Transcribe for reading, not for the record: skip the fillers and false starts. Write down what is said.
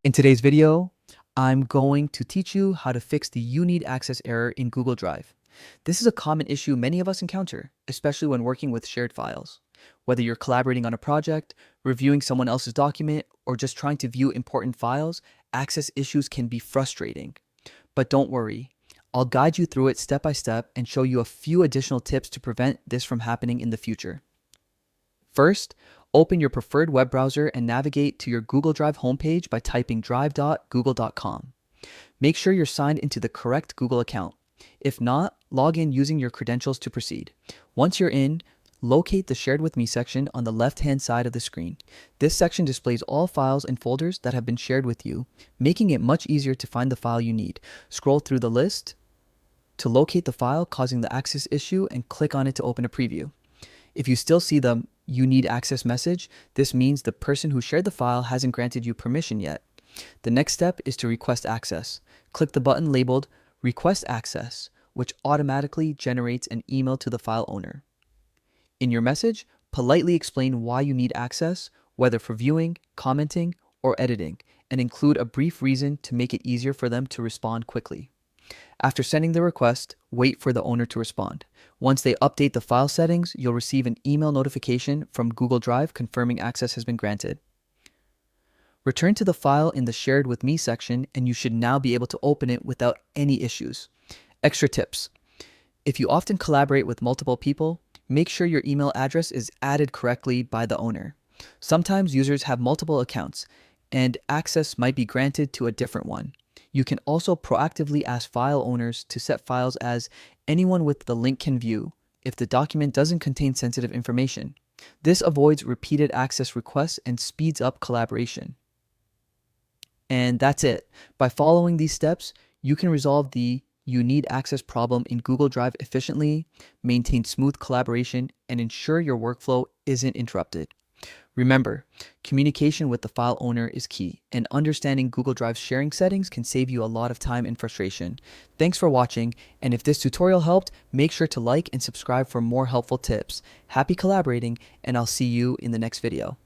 In today's video, I'm going to teach you how to fix the "You need access" error in Google Drive. This is a common issue many of us encounter, especially when working with shared files. Whether you're collaborating on a project, reviewing someone else's document, or just trying to view important files, access issues can be frustrating. But don't worry, I'll guide you through it step by step and show you a few additional tips to prevent this from happening in the future. First, open your preferred web browser and navigate to your Google Drive homepage by typing drive.google.com. Make sure you're signed into the correct Google account. If not, log in using your credentials to proceed. Once you're in, locate the Shared With Me section on the left-hand side of the screen. This section displays all files and folders that have been shared with you, making it much easier to find the file you need. Scroll through the list to locate the file causing the access issue and click on it to open a preview. If you still see the "You need access" message, this means the person who shared the file hasn't granted you permission yet. The next step is to request access. Click the button labeled Request Access, which automatically generates an email to the file owner. In your message, politely explain why you need access, whether for viewing, commenting, or editing, and include a brief reason to make it easier for them to respond quickly. After sending the request, wait for the owner to respond. Once they update the file settings, you'll receive an email notification from Google Drive confirming access has been granted. Return to the file in the Shared With Me section and you should now be able to open it without any issues. Extra tips. If you often collaborate with multiple people, make sure your email address is added correctly by the owner. Sometimes users have multiple accounts and access might be granted to a different one. You can also proactively ask file owners to set files as anyone with the link can view if the document doesn't contain sensitive information. This avoids repeated access requests and speeds up collaboration. And that's it. By following these steps, you can resolve the "You need access" problem in Google Drive efficiently, maintain smooth collaboration, and ensure your workflow isn't interrupted. Remember, communication with the file owner is key, and understanding Google Drive's sharing settings can save you a lot of time and frustration. Thanks for watching, and if this tutorial helped, make sure to like and subscribe for more helpful tips. Happy collaborating, and I'll see you in the next video.